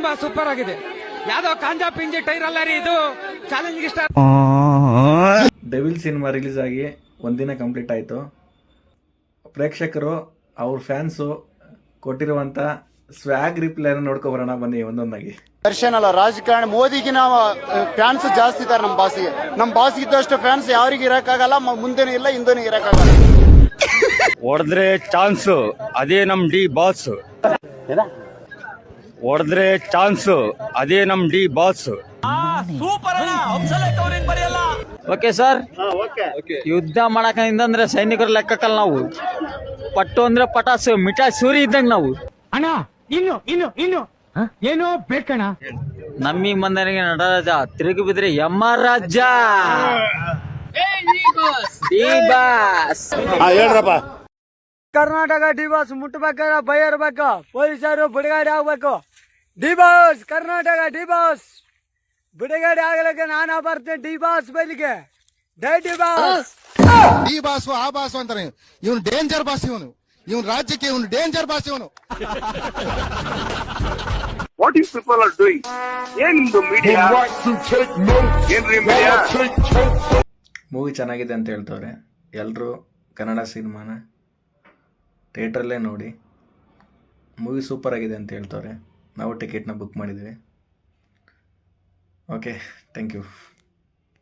ತುಂಬಾ ಸೂಪರ್ ಆಗಿದೆ. ಯಾವ್ದೋ ಕಾಂಜಾ ಪಿಂಜಿ ಟೈರ್ ಅಲ್ಲ ರೀ ಇದು, ಚಾಲೆಂಜ್ ಇಷ್ಟ. ಡೆವಿಲ್ ಸಿನಿಮಾ ರಿಲೀಸ್ ಆಗಿ ಒಂದಿನ ಕಂಪ್ಲೀಟ್ ಆಯಿತು. ಪ್ರೇಕ್ಷಕರು ಅವ್ರ ಫ್ಯಾನ್ಸು ಕೊಟ್ಟಿರುವಂಥ ಸ್ವ್ಯಾಗ್ ರಿಪ್ಲೈನ ನೋಡ್ಕೊಬರೋಣ ಬನ್ನಿ ಒಂದೊಂದಾಗಿ. ದರ್ಶನ್ ಅಲ್ಲ ರಾಜಕಾರಣ, ಮೋದಿಗೆ ನಾವು ಫ್ಯಾನ್ಸ್ ಜಾಸ್ತಿ ಇದ್ದಾರೆ. ನಮ್ಮ ಬಾಸ್ ಇದ್ದಷ್ಟು ಫ್ಯಾನ್ಸ್ ಯಾರಿಗೆ ಇರಕ್ಕಾಗಲ್ಲ, ಮುಂದೆನೂ ಇಲ್ಲ ಹಿಂದೆನೂ ಇರಕ್ಕಾಗಲ್ಲ. ಹೊಡೆದ್ರೆ ಚಾನ್ಸ್ ಅದೇ ನಮ್ ಡಿ ಬಾಸ್, ಹೊಡೆದ್ರೆ ಚಾನ್ಸ್ ಅದೇ ನಮ್ ಡಿ ಬಾಸ್. ಓಕೆ ಸರ್, ಯುದ್ಧ ಮಾಡಕಂದ್ರೆ ಸೈನಿಕರ ಲೆಕ್ಕಕ್ಕಲ್ಲ ನಾವು. ಪಟ್ಟು ಅಂದ್ರೆ ಪಟಾಸು ಮಿಠಾಯಿ ಸೂರಿ ಇದ್ದಂಗ ನಾವು. ಅಣ್ಣ ಇನ್ನು ಏನೋ ಬೇಕಣ್ಣ. ನಮ್ಮಿ ಮಂದನಿಗೆ ನಟರಾಜ, ತಿರುಗಿ ಬಿದ್ರೆ ಎಮ್ಮ ರಾಜ. ಹೇಳ್ರಪ್ಪ. ಕರ್ನಾಟಕ ಡಿ ಬಾಸ್ ಮುಟ್ಟಬೇಕಾದ್ರೆ ಭಯ ಇರ್ಬೇಕು, ಪೊಲೀಸರು ಬಿಡುಗಡೆ ಆಗ್ಬೇಕು. D boss Karnataka D boss ಬಿಡುಗಡೆ ಆಗ್ಲಿಕ್ಕೆ ನಾನು ಬರ್ತೇನೆ. ಡಿ ಬಾಸ್ ಬೈಲಿಗೆ ಡೈ ಡಿ ಬಾಸ್. ಡಿ ಬಾಸು ಆ ಬಾಸು ಅಂತಾನೆ. ಇವನು ಡೇಂಜರ್ ಬಾಸ್, ಇವನು ರಾಜ್ಯಕ್ಕೆ ಇವನು ಡೇಂಜರ್ ಬಾಸ್. ಇವನು what you people are doing? ಏನ್ ನಿಮ್ದು ಮೀಡಿಯಾ? ಏನ್ರಿ ಮೀಡಿಯಾ? ಮೂವಿ ಚೆನ್ನಾಗಿದೆ ಅಂತ ಹೇಳ್ತವ್ರೆ ಎಲ್ಲರೂ. ಕನ್ನಡ ಸಿನಿಮಾನ ಥಿಯೇಟ್ರಲ್ಲೇ ನೋಡಿ. ಮೂವಿ ಸೂಪರ್ ಆಗಿದೆ ಅಂತ ಹೇಳ್ತವ್ರೆ. ನಾವು ಟಿಕೆಟ್ನ ಬುಕ್ ಮಾಡಿದ್ವಿ. Okay, thank you.